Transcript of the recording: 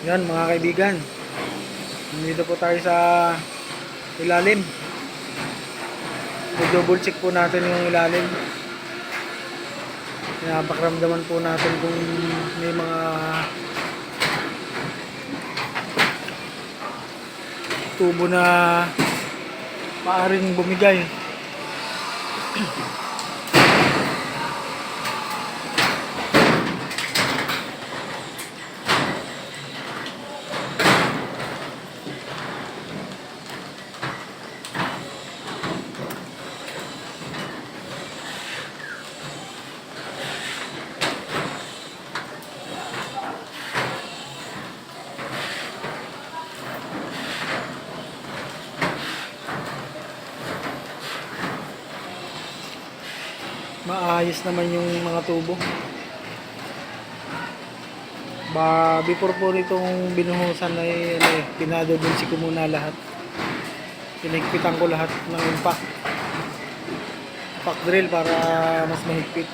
Yan mga kaibigan, nandito po tayo sa ilalim. I-double check po natin yung ilalim. Pinapakramdaman po natin kung may mga tubo na maaring bumigay. Maayos naman yung mga tubo. Before po nitong binuhusan ay pinadodulsi ko muna lahat. Pinigpitan ko lahat ng impact drill para mas mahigpit.